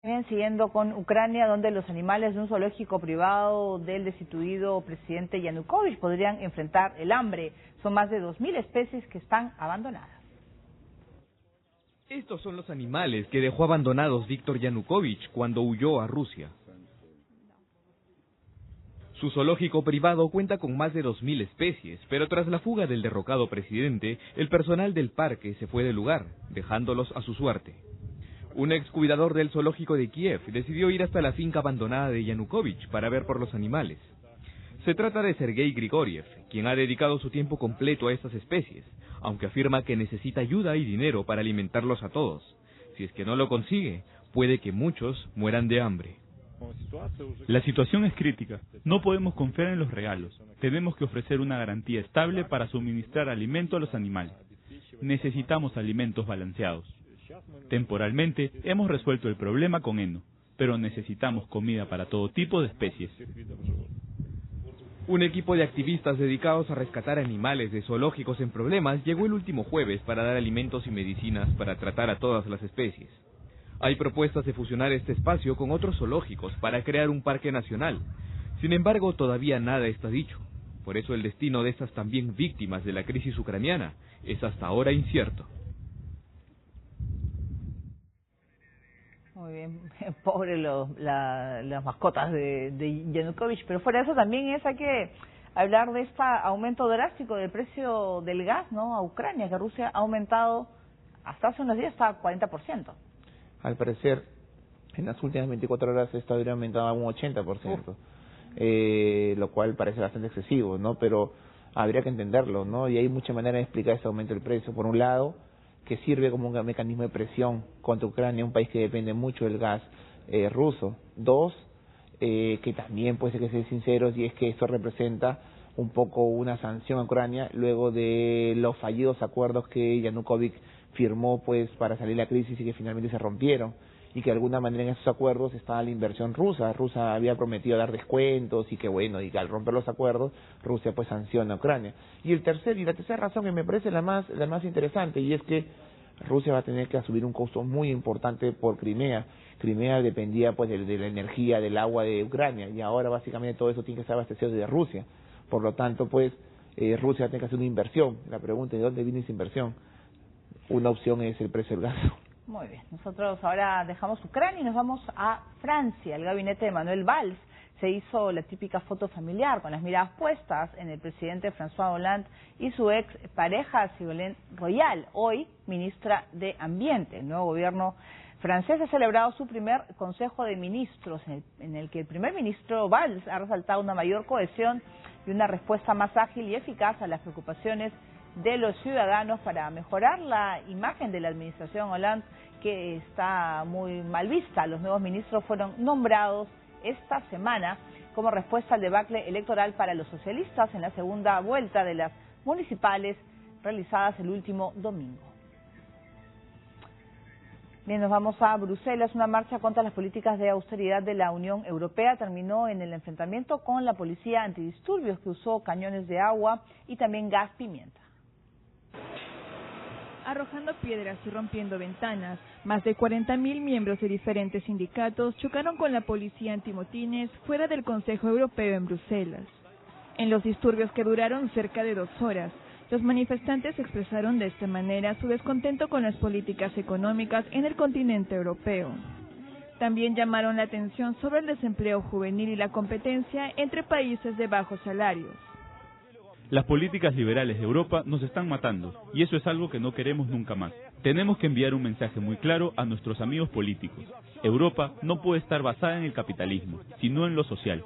Bien, siguiendo con Ucrania, donde los animales de un zoológico privado del destituido presidente Yanukovych podrían enfrentar el hambre. Son más de 2000 especies que están abandonadas. Estos son los animales que dejó abandonados Víctor Yanukovych cuando huyó a Rusia. Su zoológico privado cuenta con más de 2000 especies, pero tras la fuga del derrocado presidente, el personal del parque se fue del lugar, dejándolos a su suerte. Un ex cuidador del zoológico de Kiev decidió ir hasta la finca abandonada de Yanukovych para ver por los animales. Se trata de Sergei Grigoriev, quien ha dedicado su tiempo completo a estas especies, aunque afirma que necesita ayuda y dinero para alimentarlos a todos. Si es que no lo consigue, puede que muchos mueran de hambre. La situación es crítica. No podemos confiar en los regalos. Tenemos que ofrecer una garantía estable para suministrar alimento a los animales. Necesitamos alimentos balanceados. Temporalmente hemos resuelto el problema con heno, pero necesitamos comida para todo tipo de especies. Un equipo de activistas dedicados a rescatar animales de zoológicos en problemas llegó el último jueves para dar alimentos y medicinas para tratar a todas las especies. Hay propuestas de fusionar este espacio con otros zoológicos para crear un parque nacional. Sin embargo, todavía nada está dicho. Por eso el destino de estas también víctimas de la crisis ucraniana es hasta ahora incierto. Muy bien, pobre las mascotas de Yanukovych, pero fuera de eso también hay que hablar de este aumento drástico del precio del gas, ¿no?, a Ucrania, que Rusia ha aumentado hasta hace unos días hasta 40%. Al parecer, en las últimas 24 horas esta habría aumentado a un 80%, lo cual parece bastante excesivo, ¿no? Pero habría que entenderlo, ¿no? Y hay muchas maneras de explicar ese aumento del precio. Por un lado, que sirve como un mecanismo de presión contra Ucrania, un país que depende mucho del gas ruso. Dos, que también puede ser que ser sinceros, y es que esto representa un poco una sanción a Ucrania luego de los fallidos acuerdos que Yanukovych firmó pues para salir de la crisis y que finalmente se rompieron, y que de alguna manera en esos acuerdos estaba la inversión rusa. Rusia había prometido dar descuentos y que bueno, y al romper los acuerdos, Rusia pues sanciona a Ucrania. Y la tercera razón que me parece la más interesante, y es que Rusia va a tener que asumir un costo muy importante por Crimea. Crimea dependía pues de la energía, del agua de Ucrania, y ahora básicamente todo eso tiene que estar abastecido de Rusia. Por lo tanto pues Rusia tiene que hacer una inversión. La pregunta es: ¿de dónde viene esa inversión? Una opción es el precio del gas. Muy bien, nosotros ahora dejamos Ucrania y nos vamos a Francia. El gabinete de Manuel Valls se hizo la típica foto familiar con las miradas puestas en el presidente François Hollande y su ex pareja Ségolène Royal, hoy ministra de Ambiente. El nuevo gobierno francés ha celebrado su primer Consejo de Ministros, en el que el primer ministro Valls ha resaltado una mayor cohesión y una respuesta más ágil y eficaz a las preocupaciones de los ciudadanos para mejorar la imagen de la administración Hollande, que está muy mal vista. Los nuevos ministros fueron nombrados esta semana como respuesta al debacle electoral para los socialistas en la segunda vuelta de las municipales realizadas el último domingo. Bien, nos vamos a Bruselas. Una marcha contra las políticas de austeridad de la Unión Europea terminó en el enfrentamiento con la policía antidisturbios, que usó cañones de agua y también gas pimienta. Arrojando piedras y rompiendo ventanas, más de 40.000 miembros de diferentes sindicatos chocaron con la policía antimotines fuera del Consejo Europeo en Bruselas. En los disturbios, que duraron cerca de 2 horas, los manifestantes expresaron de esta manera su descontento con las políticas económicas en el continente europeo. También llamaron la atención sobre el desempleo juvenil y la competencia entre países de bajos salarios. Las políticas liberales de Europa nos están matando, y eso es algo que no queremos nunca más. Tenemos que enviar un mensaje muy claro a nuestros amigos políticos. Europa no puede estar basada en el capitalismo, sino en lo social.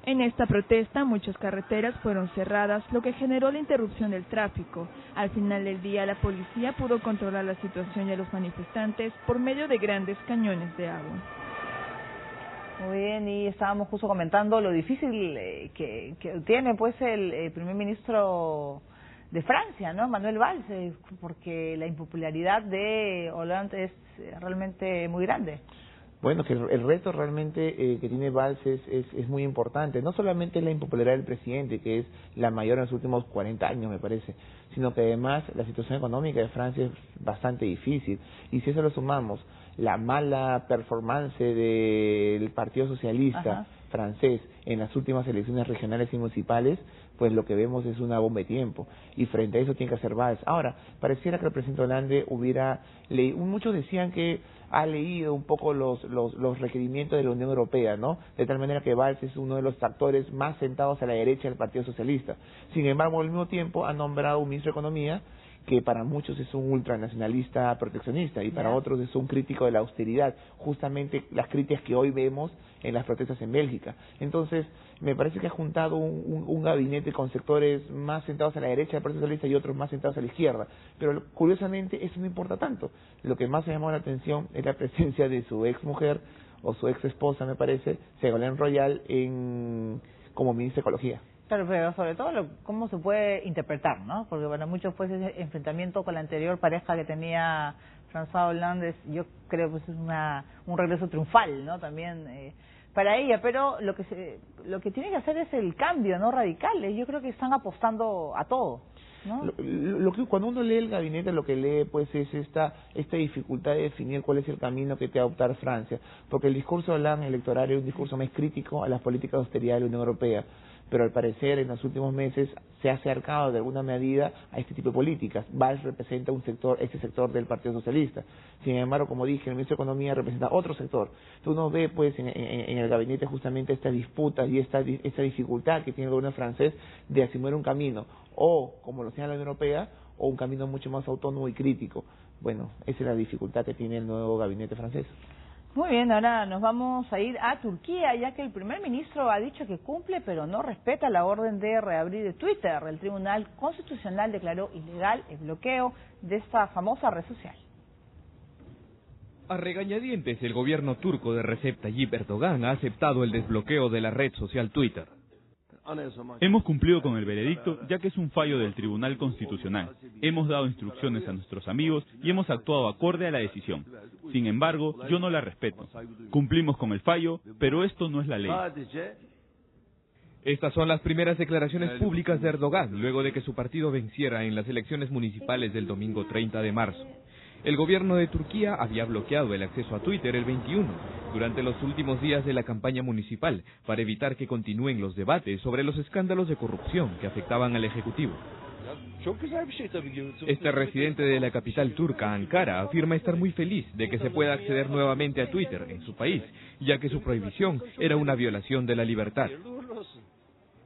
En esta protesta, muchas carreteras fueron cerradas, lo que generó la interrupción del tráfico. Al final del día, la policía pudo controlar la situación y a los manifestantes por medio de grandes cañones de agua. Muy bien, y estábamos justo comentando lo difícil que tiene pues el primer ministro de Francia, ¿no?, Manuel Valls, porque la impopularidad de Hollande es realmente muy grande. Bueno, que el reto realmente que tiene Valls es muy importante. No solamente la impopularidad del presidente, que es la mayor en los últimos 40 años, me parece, sino que además la situación económica de Francia es bastante difícil. Y si eso lo sumamos la mala performance del Partido Socialista francés en las últimas elecciones regionales y municipales, pues lo que vemos es una bomba de tiempo, y frente a eso tiene que hacer Valls. Ahora, pareciera que el presidente Hollande hubiera leído, muchos decían que ha leído un poco los requerimientos de la Unión Europea, ¿no? De tal manera que Valls es uno de los actores más sentados a la derecha del Partido Socialista. Sin embargo, al mismo tiempo ha nombrado un ministro de Economía que para muchos es un ultranacionalista proteccionista y para otros es un crítico de la austeridad, justamente las críticas que hoy vemos en las protestas en Bélgica. Entonces, me parece que ha juntado un gabinete con sectores más sentados a la derecha del Partido Socialista y otros más sentados a la izquierda, pero curiosamente eso no importa tanto. Lo que más me llamó la atención es la presencia de su ex mujer, o su ex esposa me parece, Ségolène Royal, como ministra de Ecología. Claro, pero sobre todo cómo se puede interpretar, ¿no? Porque para muchos pues ese enfrentamiento con la anterior pareja que tenía François Hollande, yo creo que es un regreso triunfal, ¿no? También para ella, pero lo que tiene que hacer es el cambio, ¿no? Radical. Yo creo que están apostando a todo, ¿no? Cuando uno lee el gabinete, lo que lee pues es esta dificultad de definir cuál es el camino que te va a optar Francia, porque el discurso de Hollande electoral es un discurso más crítico a las políticas de austeridad de la Unión Europea, pero al parecer en los últimos meses se ha acercado de alguna medida a este tipo de políticas. Valls representa este sector del Partido Socialista. Sin embargo, como dije, el ministro de Economía representa otro sector. Entonces uno ve pues en el gabinete justamente esta disputa y esta dificultad que tiene el gobierno francés de asumir un camino, o como lo señala la Unión Europea, o un camino mucho más autónomo y crítico. Bueno, esa es la dificultad que tiene el nuevo gabinete francés. Muy bien, ahora nos vamos a ir a Turquía, ya que el primer ministro ha dicho que cumple, pero no respeta la orden de reabrir de Twitter. El Tribunal Constitucional declaró ilegal el bloqueo de esta famosa red social. A regañadientes, el gobierno turco de Recep Tayyip Erdogan ha aceptado el desbloqueo de la red social Twitter. Hemos cumplido con el veredicto, ya que es un fallo del Tribunal Constitucional. Hemos dado instrucciones a nuestros amigos y hemos actuado acorde a la decisión. Sin embargo, yo no la respeto. Cumplimos con el fallo, pero esto no es la ley. Estas son las primeras declaraciones públicas de Erdogan, luego de que su partido venciera en las elecciones municipales del domingo 30 de marzo. El gobierno de Turquía había bloqueado el acceso a Twitter el 21, durante los últimos días de la campaña municipal, para evitar que continúen los debates sobre los escándalos de corrupción que afectaban al Ejecutivo. Este residente de la capital turca, Ankara, afirma estar muy feliz de que se pueda acceder nuevamente a Twitter en su país, ya que su prohibición era una violación de la libertad.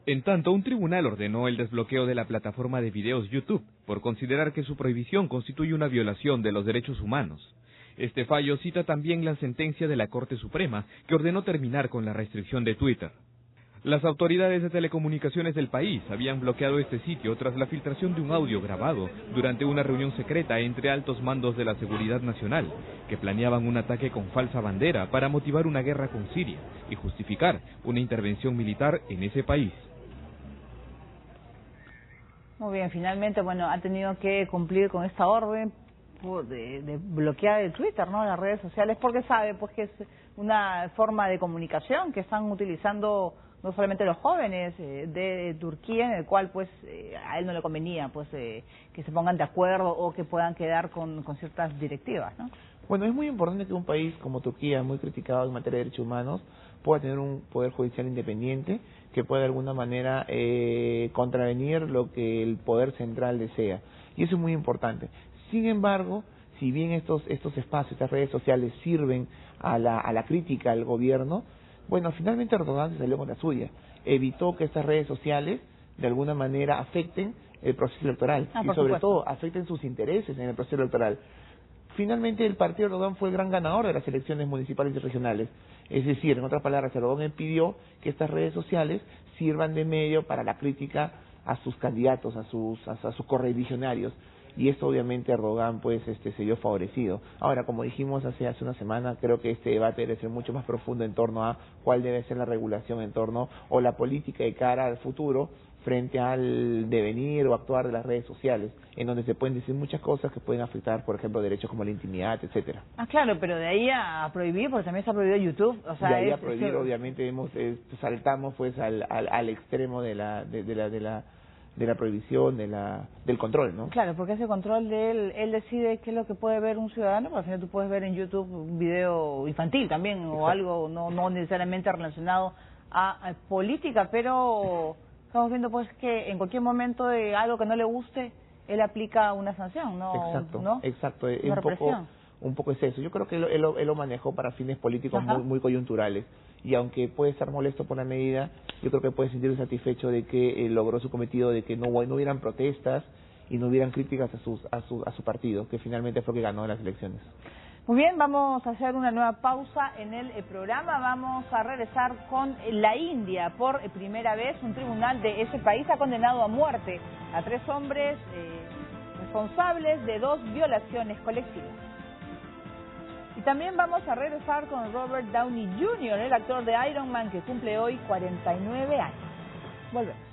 En tanto, un tribunal ordenó el desbloqueo de la plataforma de videos YouTube por considerar que su prohibición constituye una violación de los derechos humanos. Este fallo cita también la sentencia de la Corte Suprema, que ordenó terminar con la restricción de Twitter. Las autoridades de telecomunicaciones del país habían bloqueado este sitio tras la filtración de un audio grabado durante una reunión secreta entre altos mandos de la Seguridad Nacional, que planeaban un ataque con falsa bandera para motivar una guerra con Siria y justificar una intervención militar en ese país. Muy bien, finalmente, bueno, ha tenido que cumplir con esta orden de bloquear el Twitter, ¿no? Las redes sociales, porque sabe pues que es una forma de comunicación que están utilizando no solamente los jóvenes de Turquía, en el cual pues a él no le convenía pues que se pongan de acuerdo o que puedan quedar con ciertas directivas, ¿no? Bueno, es muy importante que un país como Turquía, muy criticado en materia de derechos humanos, pueda tener un poder judicial independiente que pueda de alguna manera contravenir lo que el poder central desea. Y eso es muy importante. Sin embargo, si bien estos espacios, estas redes sociales sirven a la crítica al gobierno, bueno, finalmente Erdogan se salió con la suya. Evitó que estas redes sociales de alguna manera afecten el proceso electoral y sobre todo afecten sus intereses en el proceso electoral. Finalmente el partido Erdogan fue el gran ganador de las elecciones municipales y regionales. Es decir, en otras palabras, Erdogan pidió que estas redes sociales sirvan de medio para la crítica a sus candidatos, a sus correligionarios. Y esto obviamente Erdogan pues se vio favorecido. Ahora, como dijimos hace una semana, creo que este debate debe ser mucho más profundo en torno a cuál debe ser la regulación en torno o la política de cara al futuro frente al devenir o actuar de las redes sociales, en donde se pueden decir muchas cosas que pueden afectar, por ejemplo, derechos como la intimidad, etcétera. Ah, claro, pero de ahí a prohibir, porque también se ha prohibido YouTube, o sea, de ahí a prohibir, obviamente saltamos pues al extremo de la prohibición, del control, ¿no? Claro, porque ese control de él decide qué es lo que puede ver un ciudadano, porque al final tú puedes ver en YouTube un video infantil también, o algo no necesariamente relacionado a política, pero estamos viendo pues que en cualquier momento de algo que no le guste, él aplica una sanción, ¿no? Exacto, ¿no? exacto, Una un poco es eso. Yo creo que él lo manejó para fines políticos muy coyunturales, y aunque puede estar molesto por la medida, yo creo que puede sentirse satisfecho de que logró su cometido, de que no hubieran protestas y no hubieran críticas a su partido, que finalmente fue que ganó las elecciones. Muy bien, vamos a hacer una nueva pausa en el programa. Vamos a regresar con la India. Por primera vez, un tribunal de ese país ha condenado a muerte a 3 hombres responsables de 2 violaciones colectivas. Y también vamos a regresar con Robert Downey Jr., el actor de Iron Man, que cumple hoy 49 años. Volvemos.